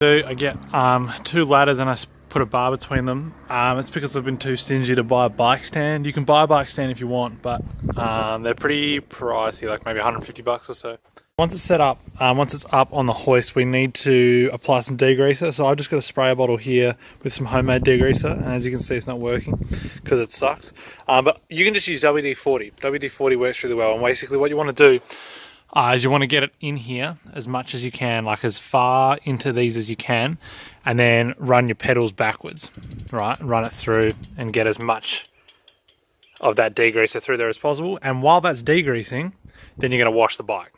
I get 2 ladders and I put a bar between them. It's because I've been too stingy to buy a bike stand. You can buy a bike stand if you want, but they're pretty pricey, like maybe 150 bucks or so. Once it's set up, once it's up on the hoist, we need to apply some degreaser. So I've just got a sprayer bottle here with some homemade degreaser, and as you can see, it's not working because it sucks. But you can just use WD-40. WD-40 works really well, and basically what you want to do is you want to get it in here as much as you can, like as far into these as you can, and then run your pedals backwards, right? Run it through and get as much of that degreaser through there as possible. And while that's degreasing, then you're going to wash the bike.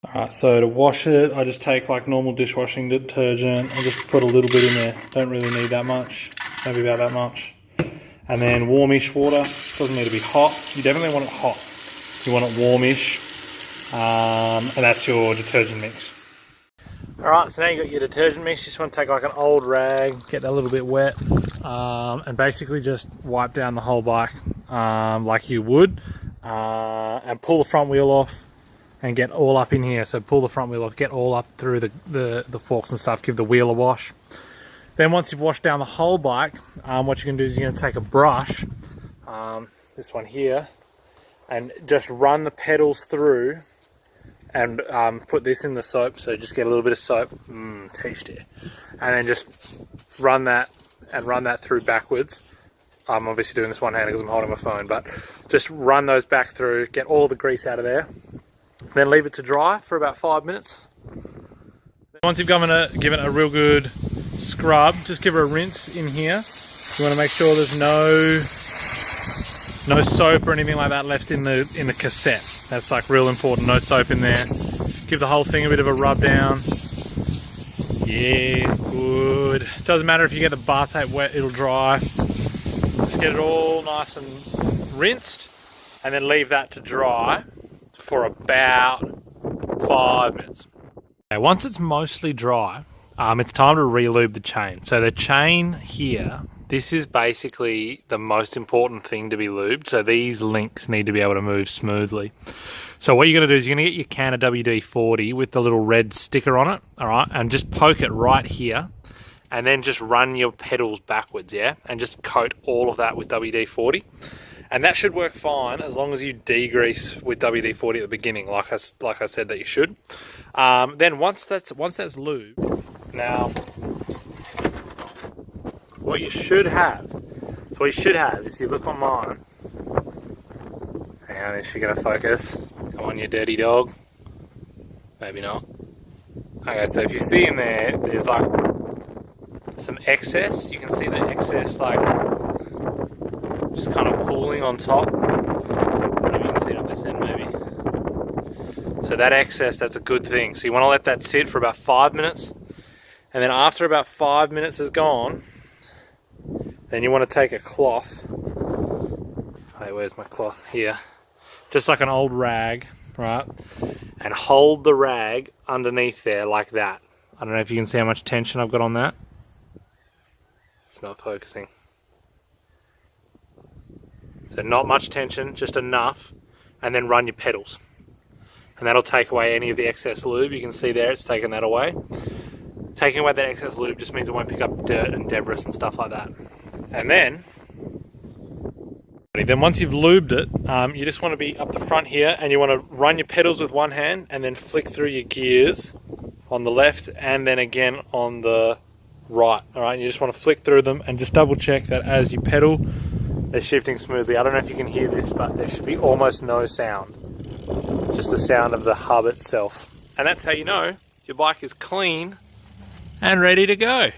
Alright, so to wash it, I just take like normal dishwashing detergent and just put a little bit in there. Don't really need that much, maybe about that much. And then warmish water, doesn't need to be hot. You definitely want it hot. You want it warmish, and that's your detergent mix. Alright, so now you got your detergent mix. You just want to take like an old rag, get that a little bit wet, and basically just wipe down the whole bike like you would, and pull the front wheel off and get all up in here. So pull the front wheel off, get all up through the forks and stuff, give the wheel a wash. Then once you've washed down the whole bike, what you're going to do is you're going to take a brush, this one here, and just run the pedals through and put this in the soap. So just get a little bit of soap, tasty, and then just run that through backwards. I'm obviously doing this one-handed because I'm holding my phone, but just run those back through, get all the grease out of there. Then leave it to dry for about 5 minutes. Once you've given it a real good scrub, just give it a rinse in here. You want to make sure there's no soap or anything like that left in the cassette. That's like real important. No soap in there. Give the whole thing a bit of a rub down. Yes, good. Doesn't matter if you get the bar tape wet, it'll dry. Just get it all nice and rinsed, and then leave that to dry for about 5 minutes. Okay, once it's mostly dry, it's time to re-lube the chain. So the chain here, this is basically the most important thing to be lubed. So these links need to be able to move smoothly. So what you're going to do is you're going to get your can of WD-40 with the little red sticker on it, all right, and just poke it right here, and then just run your pedals backwards, yeah, and just coat all of that with WD-40. And that should work fine as long as you degrease with WD-40 at the beginning, like I said that you should. Then once that's lubed, now what you should have is, you look on mine. Hang on, is she gonna focus? Come on, you dirty dog. Maybe not. Okay, so if you see in there, there's like some excess. You can see the excess, like, just kind of pooling on top. I don't know if you can see it up this end maybe. So that excess, that's a good thing. So you want to let that sit for about 5 minutes, and then after about 5 minutes is gone, then you want to take a cloth. Hey, where's my cloth? Here. Just like an old rag, right? And hold the rag underneath there like that. I don't know if you can see how much tension I've got on that. It's not focusing. So not much tension, just enough, and then run your pedals. And that'll take away any of the excess lube. You can see there, it's taken that away. Taking away that excess lube just means it won't pick up dirt and debris and stuff like that. And then once you've lubed it, you just want to be up the front here, and you want to run your pedals with one hand and then flick through your gears on the left and then again on the right. All right, you just want to flick through them and just double check that as you pedal, they're shifting smoothly. I don't know if you can hear this, but there should be almost no sound. Just the sound of the hub itself. And that's how you know your bike is clean and ready to go.